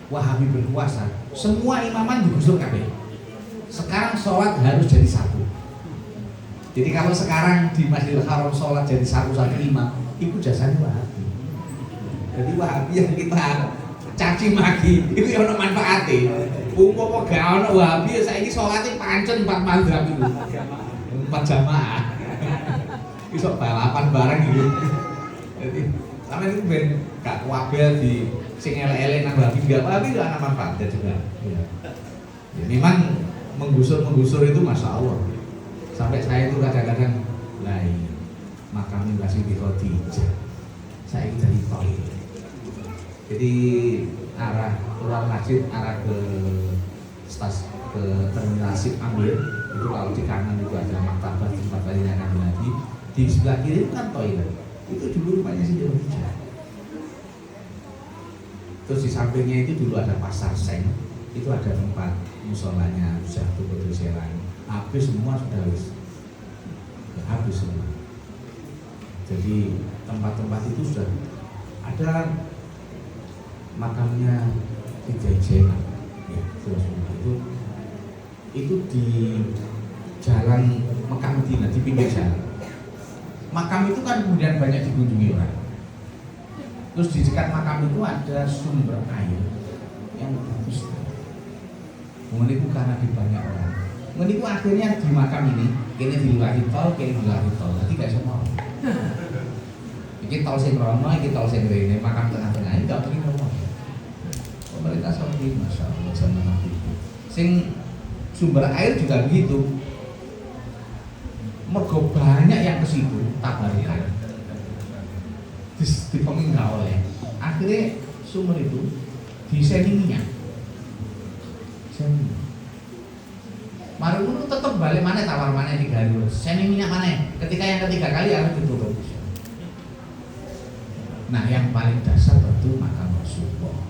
Wahabi berkuasa, semua imaman digusur kabeh. Sekarang sholat harus jadi satu. Jadi kalau sekarang di Masjidil Haram sholat jadi satu imam, itu jasanya Wahabi. Jadi Wahabi yang kita caci maki, itu yang ada manfaatnya. Umpama gak ono Wahabi, saiki sholatnya pancen 4 mazhab itu, 4 jamaah. Iso balapan bareng gitu. Jadi sama itu ben gak kuabel di sing elek-elek nang Wahabi enggak Wahabi itu anak manfaatnya juga. Ya. Ya, memang menggusur itu Masya Allah. Sampai saya itu kadang-kadang lain makam Mbah Siti Khadijah. Saya itu dari toilet. Jadi arah keluar masjid, arah ke terminal Sip Amir itu kalau di kanan itu ada martabat tempat lainnya Nabi. Di sebelah kiri itu kan toilet. Itu dulu rumahnya Siti Khadijah. Terus di sampingnya itu dulu ada pasar seng, itu ada tempat musolanya, sudah tutup serang. Habis semua sudah habis semua. Jadi tempat-tempat itu sudah ada makamnya Kiai ya, itu di jalan Mekah Madinah di pinggir jalan. Makam itu kan kemudian banyak dikunjungi orang. Terus di dekat makam itu ada sumber air yang bagus. Mengenai karena di banyak orang. Mengenai akhirnya di makam ini dilewati tol, dilewati tol. Nanti gak semua. Ini tol sing rono, ini tol sing rene, makam tengah-tengah ini gak perlu ngomong. Pemerintah Saudi, Masya Allah, zaman Nabi. Sing sumber air juga begitu. Mergo banyak yang ke situ, tabarikan. Dipenging oleh. Akhirnya sumber itu diseni minyak. Marungu tetap balik mana tawar mana 3 hari. Seni minyak mana? Ketika yang ketiga kali harus ditutup. Nah, yang paling dasar tentu makam Rasulullah.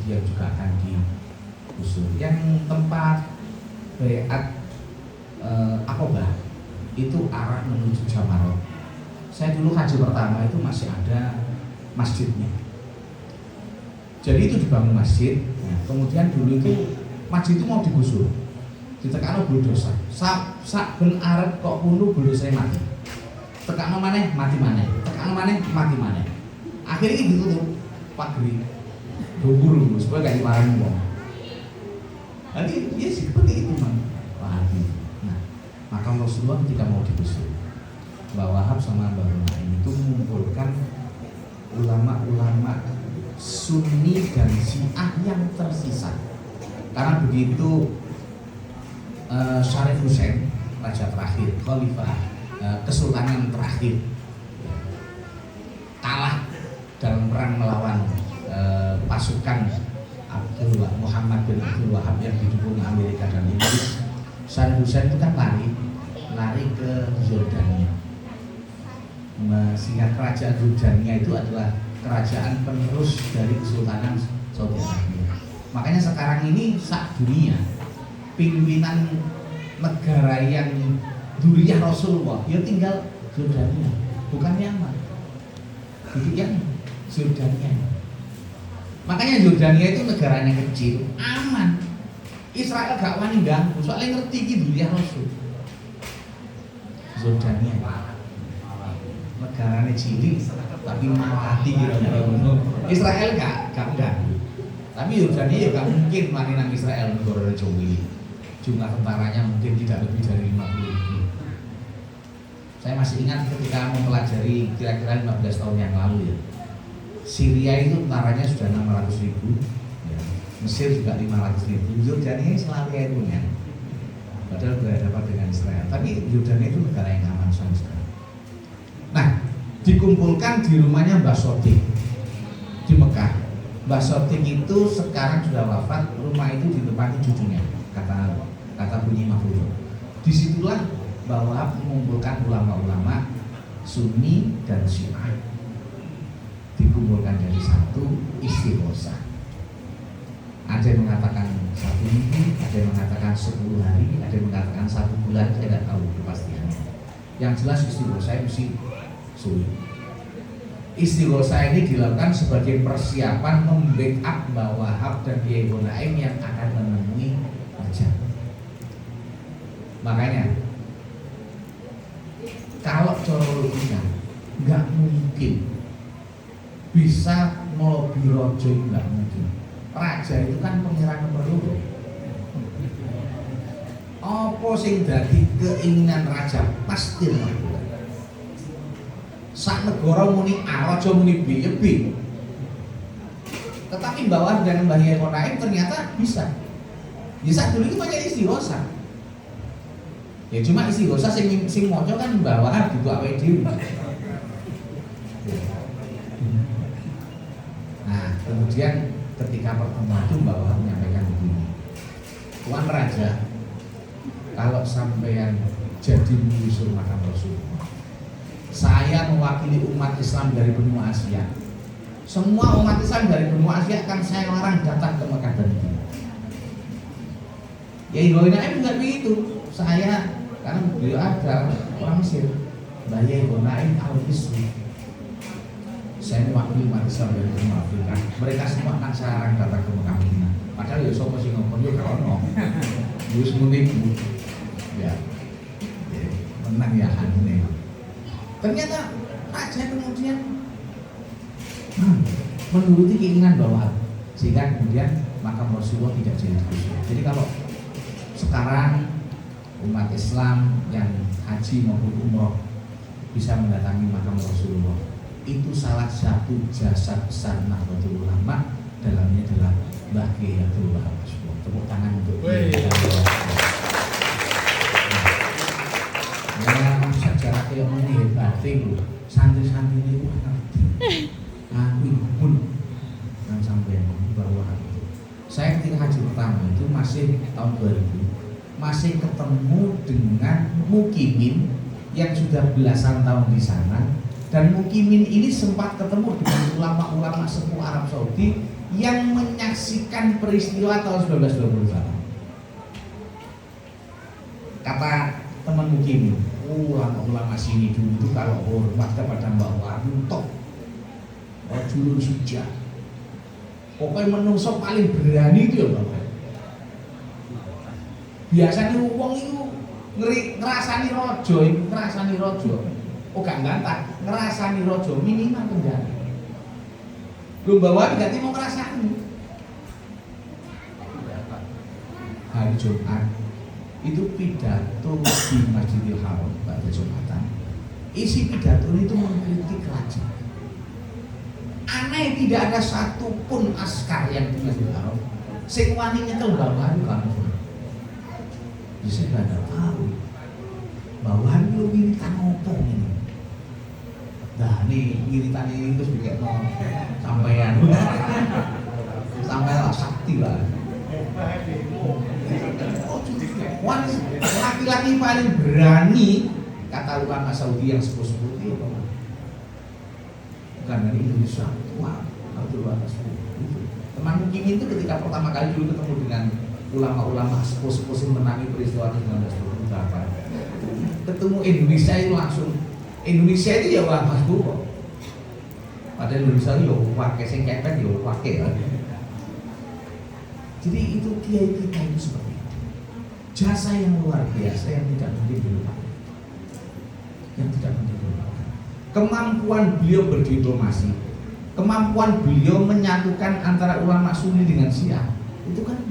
Dia juga akan digusur. Yang tempat Baiat Aqabah itu arah menuju Jamarot. Saya dulu haji pertama itu masih ada masjidnya. Jadi itu dibangun masjid. Nah, kemudian dulu itu masjid itu mau digusur. Ditekano bulldozer. Sak ben arep kok kuno bulldozer mati. Tekano maneh mati maneh. Tekano maneh mati maneh. Akhirnya ini ditutup pagri. Guru supaya gak dimarahin wong. Jadi ya seperti itu man. Wahabi. Nah, maka Rasulullah ketika mau digusur, Mbah Wahab sama Mbah Naim itu mengumpulkan ulama-ulama Sunni dan Syiah yang tersisa. Karena begitu Syarif Hussein, raja terakhir, khalifah, kesultanan terakhir, kalah dalam perang melawan pasukan Muhammad bin Abdul Wahab yang didukung Amerika dan Inggris. Syarif Hussein itu kan lari ke Yordania. Sehingga kerajaan Yordania itu adalah kerajaan penerus dari Kesultanan Saudi Arabia. Makanya sekarang ini sak dunia pimpinan negara yang duriyah Rasulullah ya tinggal Yordania, bukan Yaman. Itu yang Yordania. Makanya Yordania itu negaranya kecil, aman. Israel gak wani ganggu, soalnya ngerti iki duriyah Rasul. Yordania negaranya cilik tapi mati kira-kira ngono. Israel gak ganggu. Tapi Yordania ya gak mungkin mari nang Israel negara Jawi. Jumlah tentaranya mungkin tidak lebih dari 50.000. Saya masih ingat ketika mempelajari kira-kira 15 tahun yang lalu ya. Syria itu tentaranya sudah 600.000 ya. Mesir juga 500.000. Yordania selalu itu ya. Padahal berhadapan dengan Israel. Tapi Yordania itu negara yang aman sama sekali. Nah, dikumpulkan di rumahnya Mbah Sodik di Mekah. Mbah Sodik itu sekarang sudah wafat, rumah itu ditempati cucunya, kata bunyi Mahfud. Disitulah Mbah Wahab mengumpulkan ulama-ulama Sunni dan Syiah, dikumpulkan jadi satu istighosah. Ada yang mengatakan 1 minggu, ada yang mengatakan 10 hari, ada yang mengatakan 1 bulan, saya tidak tahu kepastiannya. Yang jelas istighosah mesti sulit. Istighosa ini dilakukan sebagai persiapan membackup Mbah Wahab dan Kiai Gonaim yang akan menemui Raja. Makanya kalau cara logika nggak mungkin bisa melobi rojo, nggak mungkin. Raja itu kan pangeran nomor loro. Apa sing dadi keinginan raja pasti lakukan. Sak negara muni A, raja muni B, ya B. Tetapi Mbah dan Mbah Yai Gonaim ternyata bisa. Bisa dulu itu pakai istighosa. Ya cuma istighosa sing maca kan Mbah Wahab juga awake dhewe. Nah, kemudian ketika pertemuan itu Mbah Wahab menyampaikan begini. Tuan Raja, kalau sampean jadi musuh makam Rasulullah, saya mewakili umat Islam dari benua Asia. Semua umat Islam dari benua Asia akan saya larang datang ke Mekah dan Madinah. Ya Yai Gonaim juga begitu. Saya karena beliau ada orang Mesir, Mbah Yai Gonaim al-Misri. Saya mewakili umat Islam dari benua Afrika. Mereka semua akan saya larang datang ke Mekah Madinah. Padahal ya sapa sing ngomong yo krono. Wis muni ya. Menang ya hanune. Ternyata raja kemudian menuruti keinginan Mbah, sehingga kemudian makam Rasulullah tidak jadi digusur. Jadi kalau sekarang umat Islam yang haji maupun umroh bisa mendatangi makam Rasulullah, itu salah satu jasa besar Nahdlatul Ulama, dalamnya adalah Mbah Kiai Abdul Wahab. Tepuk tangan untuk dia. Sejarah kayak ini hebat itu, santri-santri ini ngerti. Aku pun yang sampai bahwa saya ketika haji pertama itu masih tahun 2000, masih ketemu dengan mukimin yang sudah belasan tahun di sana, dan mukimin ini sempat ketemu dengan ulama-ulama sepuh Arab Saudi yang menyaksikan peristiwa tahun 1928. Kata teman mukimin, ulama-ulama sini dulu itu kalau hormat kepada Mbah Wahab top, julur sujah. Pokoknya menungso paling berani itu ya Mbah Wahab. Biasanya wong itu ngerasani rojo, oh gak ngantah, ngerasani rojo minimal penjara. Lu Mbah Wahab ganti mau ngerasani. Hari Jumat itu pidato di Masjidil Haram pada Jumatan. Isi pidato itu mengkritik raja. Aneh, tidak ada satupun askar yang di Masjidil Haram sing wani nyekel Mbah Wahab kan. Bisa nggak tahu Mbah Wahab lu wiritan opo ini. Nah ini wiritan ini terus bikin sampean lah sakti lah. Laki-laki paling berani kata ulama Saudi yang sepuh-sepuh itu bukan dari Indonesia. Wah, Abdul Wahab itu. Teman Mukim itu ketika pertama kali dulu ketemu dengan ulama-ulama sepuh-sepuh yang menangi peristiwa 1928, ketemu Indonesia itu langsung. Indonesia itu ya wah mas bu. Padahal Indonesia itu ya pakai sing kepet ya pakai ya. Jadi itu kiai kita itu seperti itu. Jasa yang luar biasa yang tidak mungkin dilupakan. Kemampuan beliau berdiplomasi, kemampuan beliau menyatukan antara ulama Sunni dengan Syiah, itu kan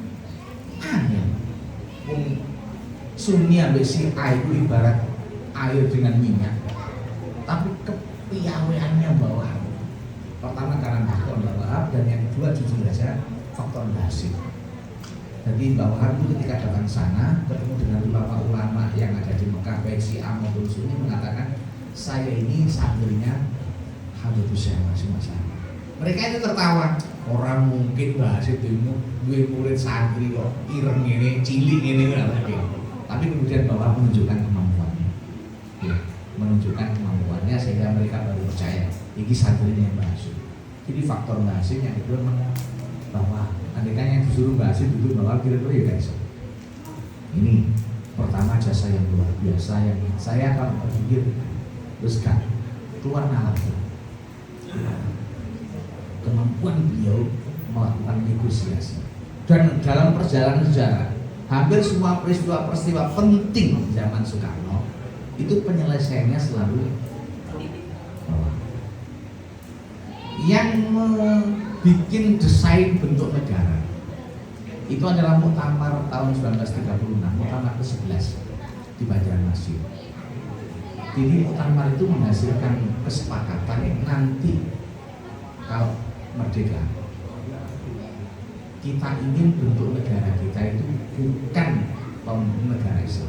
aneh. Sunni sampai Syiah itu ibarat air dengan minyak, tapi kepiawaiannya Mbah Wahab. Pertama karena faktor Mbah Wahab, dan yang kedua jujur saja faktor nasib. Jadi Mbah Wahab itu ketika datang sana ketemu dengan ulama-ulama yang ada di Mekah baik Syiah maupun Sunni, mengatakan saya ini santrinya Habibus Syekh masing-masing. Mereka itu tertawa, orang mungkin bahas itu gue murid santri kok ireng ini, cilik ini tapi kemudian Mbah Wahab menunjukkan kemampuannya, ya, menunjukkan kemampuannya sehingga mereka baru percaya ini santrinya Mbah Hasyim. Jadi faktor Mbah Hasyim yang kedua bahwa andaikan yang disuruh Mbah Hasyim duduk Mbah Wahab kira-kira ya guys. Ini pertama jasa yang luar biasa yang saya kalau berpikir terus kan keluar nalar. Kemampuan beliau melakukan negosiasi. Dan dalam perjalanan sejarah, hampir semua peristiwa-peristiwa penting zaman Soekarno itu penyelesaiannya selalu yang membuat desain bentuk negara. Itu adalah Muktamar tahun 1936, Muktamar ke-11 di Banjarmasin. Jadi Muktamar itu menghasilkan kesepakatan nanti kalau merdeka kita ingin bentuk negara kita itu bukan negara Islam,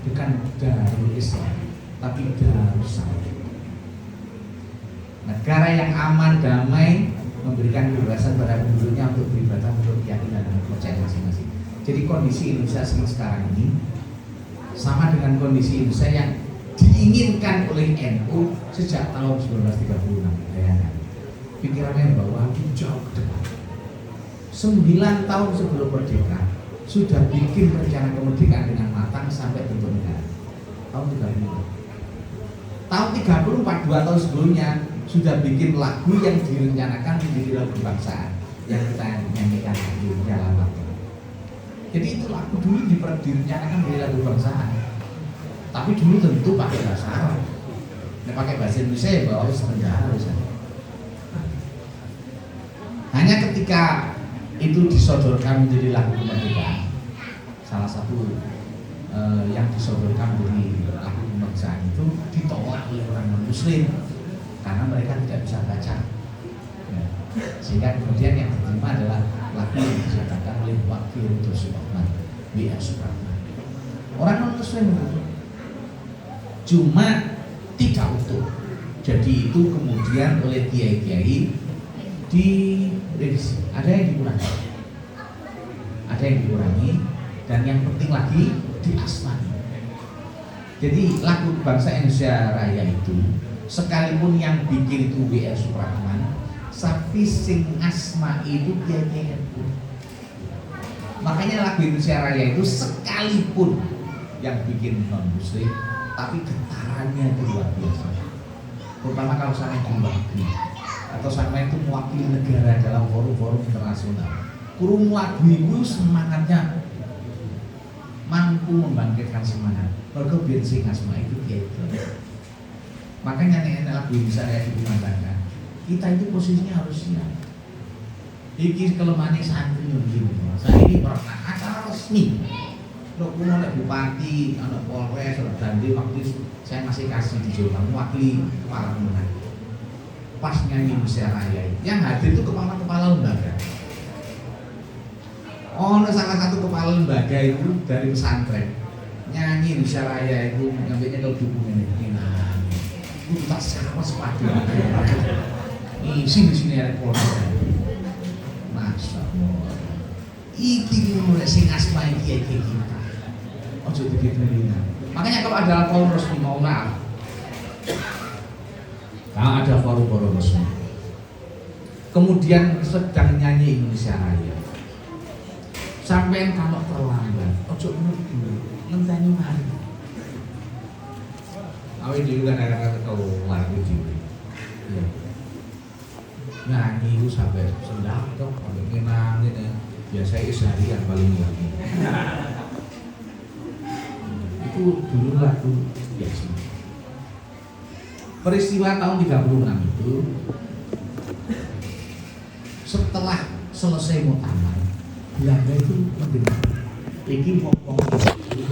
bukan Darul Islam, tapi Darussalam. Negara yang aman, damai, memberikan kebebasan pada penduduknya untuk beribadah menurut keyakinan dan kepercayaan masing-masing. Jadi kondisi Indonesia sekarang ini sama dengan kondisi Indonesia yang diinginkan oleh NU sejak tahun 1936. Bayangkan, pikirannya bahwa jauh ke depan. 9 tahun sebelum merdeka sudah bikin rencana kemerdekaan dengan matang sampai bentuk negara. Tahun 35. Tahun 34, 2 tahun sebelumnya sudah bikin lagu yang direncanakan menjadi lagu kebangsaan yang kita nyanyikan di dalam waktu. Jadi itu lagu dulu direncanakan menjadi lagu kebangsaan. Tapi dulu tentu pakai bahasa Arab. Nah, pakai bahasa Indonesia ya bawa sebentar. Hanya ketika itu disodorkan menjadi lagu kemerdekaan, salah satu yang disodorkan menjadi lagu kebangsaan itu ditolak oleh orang non-muslim karena mereka tidak bisa baca ya. Sehingga kemudian yang diterima adalah lagu yang diciptakan oleh Wakil Supratman, W.R. Supratman, orang non-muslim itu. Cuma tidak utuh. Jadi itu kemudian oleh kiai-kiai direvisi, ada yang dikurangi, dan yang penting lagi diasmani. Jadi lagu bangsa Indonesia Raya itu sekalipun yang bikin itu W.R. Supratman, tapi sing asma itu kiai-kiai itu. Makanya lagu Indonesia Raya itu sekalipun yang bikin non muslim, tapi getarannya itu luar biasa. Terutama kalau sampai di luar negeri atau sampai itu mewakili negara dalam forum-forum internasional. Kurung lagu itu semangatnya mampu membangkitkan semangat. Mereka biar sing asma itu gitu. Makanya nenek lagu Indonesia Raya dikumandangkan. Kita itu posisinya harus siap. Iki kelemahannya santri begini. Saya ini pernah acara resmi. Loh, kuno oleh bupati, anak Polres, anak Dandi, waktu itu saya masih kasih di Jawa, mewakili para pemenang. Pas nyanyi Indonesia Raya, yang hadir itu kepala-kepala lembaga. Oh, salah satu kepala lembaga itu dari pesantren nyanyi Indonesia Raya itu ngambilnya ke dukungan ini. Nah, itu tak sama sepatu. Ini sini ada Polres. Masya Allah. Iki mulai sing asma iki kita. Ojo dikit-kitin. Makanya kalau ada forum resmi, mau maaf, kalau ada forum resmi kemudian sedang nyanyi Indonesia Raya, sampai kalau terlambat ojo nunggu ngenteni mari awe dhewe kadang-kadang keluar gitu ya nyanyi itu sampai sendak tuh sampai ngenang gitu ya. Saya seharian paling lagi itu dulu lagu biasa. Peristiwa tahun 36 itu setelah selesai muktamar, Belanda itu mendengar ini ngomong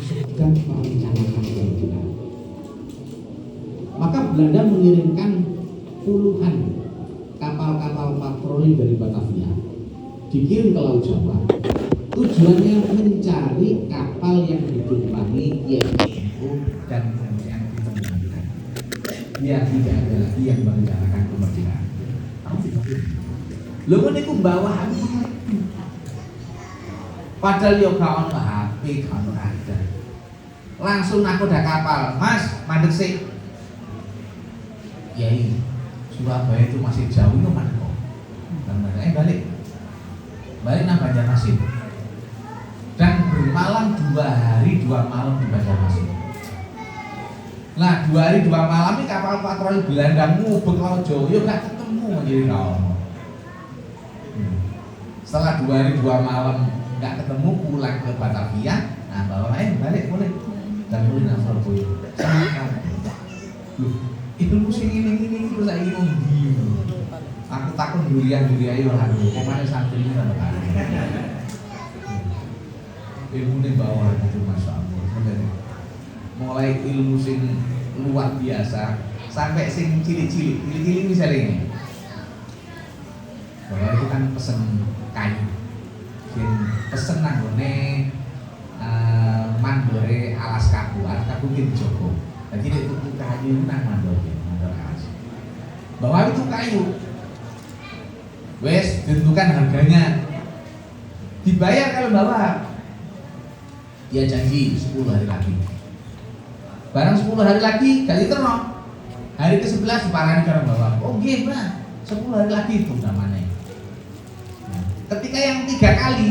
sedang merencanakan kelanjutan. Maka Belanda mengirimkan puluhan kapal-kapal patroli dari Batavia dikirim ke Laut Jawa. Tujuannya mencari kapal yang ditumpangi YNU dan kemudian ditenggelamkan. Ya tidak ada lagi yang merencanakan kemerdekaan. Lho niku bawa HP. Padahal yo gak ono HP, gak ono radar. Langsung nakoda kapal, Mas, mandek sih. Yai, Surabaya itu masih jauh itu mana kok? Dan balik nang Banjarmasin. Dan bermalam 2 hari 2 malam di Banjarmasin. Nah 2 hari 2 malam ini kapal patroli Belanda ngubek Laut Jawa, yo gak ketemu ketemu jadi kamu. Setelah 2 hari 2 malam nggak ketemu, pulang ke Batavia. Nah, bawa balik boleh. Dan boleh nang Surabaya. Sama ilmu sing ini terus saya ingin aku takut durian yo aku kemana santri ini sama kan ilmu ini bawah itu Masya Allah bener. Mulai ilmu sing luar biasa sampai sing cilik-cilik misalnya ini bahwa itu kan pesen kayu sing pesen nanggone mandore alas kaku ki Joko. Jadi itu kayu nang mandor alas. Bahwa itu kayu. Wes tentukan harganya. Dibayar kalau bawa. Dia janji 10 hari lagi. Barang 10 hari lagi kali terno. Hari ke-11 diparani karo bawa. Oh nggih, Pak. 10 hari lagi itu namanya. Nah, ketika yang 3 kali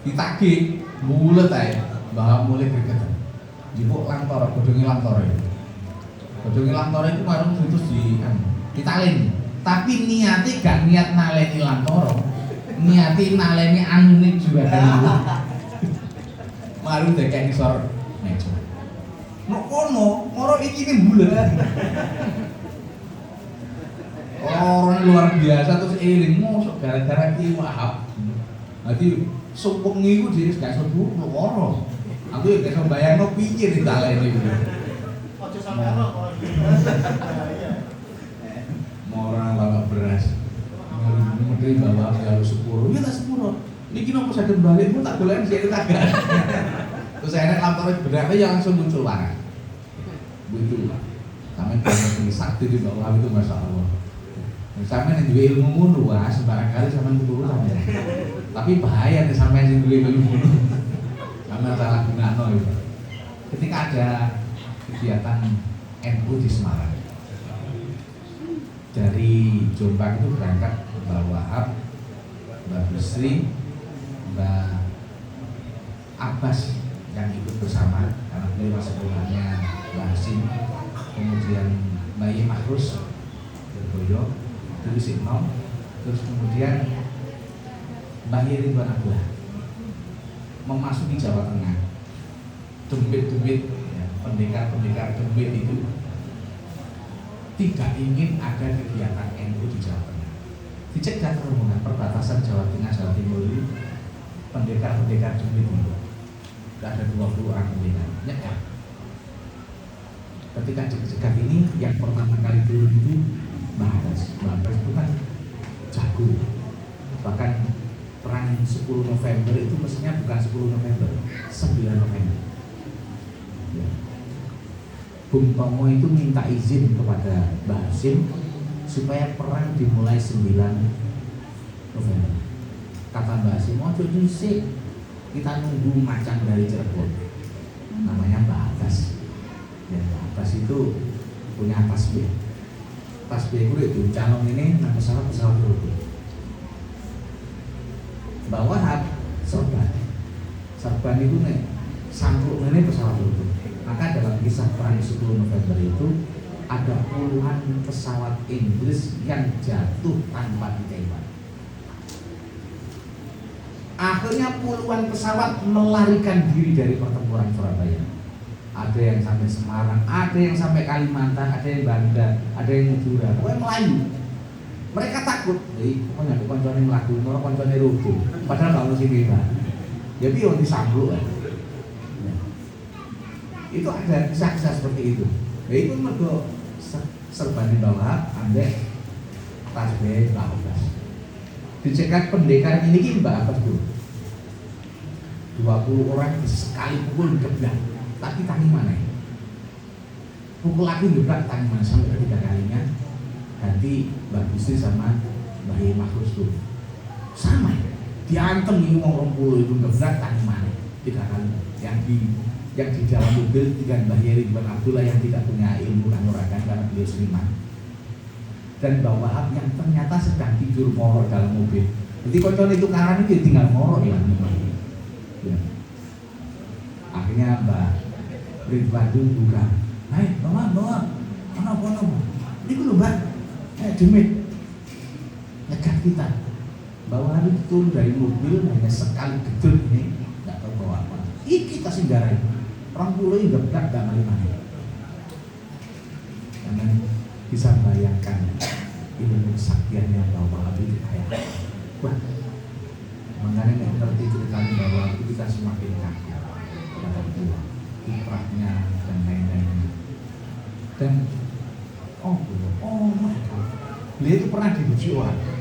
ditagih bulet ae bahwa mulai gregetan. Jipuk lantor, godhonge lantor ya. Godhonge lantor itu marung terus ditalin. Tapi niatnya gak niat naleni lantoro. Niati naleni anune juga kan. Marung dekek isor meja. Nek kono, moro iki ne bulet. Orang luar biasa terus eling mosok gara-gara Ki Wahab. Dadi sumpung niku dhewe gak sebu loro. Aku ya iso bayangno piye ditaleni iki. Aja sampe kok. Orang bawa beras. Mungkin bawa jalur 10. Ya tak 10. Niki nopo saged balik pun tak golek sik kagak. Terus saya kantor benernya yang langsung muncul warna. Begitu. Sampai kalau sakti di bawah itu Masya Allah. Sampai yang juga ilmu luas, barangkali sampai keturunan ya. Tapi bahaya nih sampai yang juga ilmu sampai salah gunakan itu. Ketika ada kegiatan NU di Semarang, dari Jombang itu berangkat Mbak Wahab, Mbak Bisri, Mbak Abbas yang ikut bersama karena beliau sekolahnya Mbak Hasim, kemudian Mbak Mahrus Berboyo, terus Ibnom, terus kemudian Mbak Ridwan Abdullah memasuki Jawa Tengah. Demit-demit ya, pendekar-pendekar demit itu tidak ingin ada kegiatan NU di Jawa Tengah. Dicegat rombongan perbatasan Jawa Tengah Jawa Timur ini pendekar-pendekar demit itu. Ada 20 orang pendekar. Nyekat. Ketika dicegat ini yang pertama kali turun itu Bahas itu kan jago. Bahkan perang 10 November itu mestinya bukan 10 November, 9 November. Ya. Bung Tomo itu minta izin kepada Mbah Hasim supaya perang dimulai 9 November. Kata Mbah Hasim, "Ojo dhisik, kita nunggu macan dari Cirebon." Namanya Mbah Abbas. Ya, Mbah Abbas itu punya tasbih. Tasbih itu calon ini nah pesawat dulu. Bawa serban itu nih sangkuk ini pesawat dulu. Maka dalam kisah perang 10 November itu ada puluhan pesawat Inggris yang jatuh tanpa ditembak. Akhirnya puluhan pesawat melarikan diri dari pertempuran Surabaya. Ada yang sampai Semarang, ada yang sampai Kalimantan, ada yang Banda, ada yang Madura. Pokoknya Melayu. Mereka takut. Pokoknya koncone mlaku, ora koncone rubuh. Padahal kalau sini Pak. Ya piye disambut kan. Itu ada kisah-kisah seperti itu. Ya itu mergo serbane bawah ambek tasbih Mbak Abbas. Dicegat pendekar ini Mbak Abbas dulu. 20 orang sekali pukul digeblak. Tapi tangi mana ya? Pukul lagi juga tangi mana sampai ketiga kalinya ganti Mbak Bisri sama Mbak Mahrus tuh sama ya? Diantem ini ngomong 20 itu ngeberat tangi mana 3 kali yang di dalam mobil dengan Mbak Ridwan Abdullah yang tidak punya ilmu kanuragan karena beliau seniman dan Mbak Wahab yang ternyata sedang tidur morok dalam mobil. Jadi kontrol itu karena itu tinggal morok ya. Akhirnya Mbak Ridwan itu buka, bawa, mana, ini dulu Mbak, demit, kita. Bahwa hari turun dari mobil hanya sekali gedul ini, nggak tahu bawa apa. Iki kita singgarai. Orang pulau juga berat gak maling-maling. Karena bisa membayangkan ilmu kesaktian yang bawa habis kayak. Wah, makanya nggak ngerti ceritanya bahwa kita semakin kaya pada tua, kiprahnya dan lain-lainnya. Dan oh my God, beliau itu pernah dipuji orang.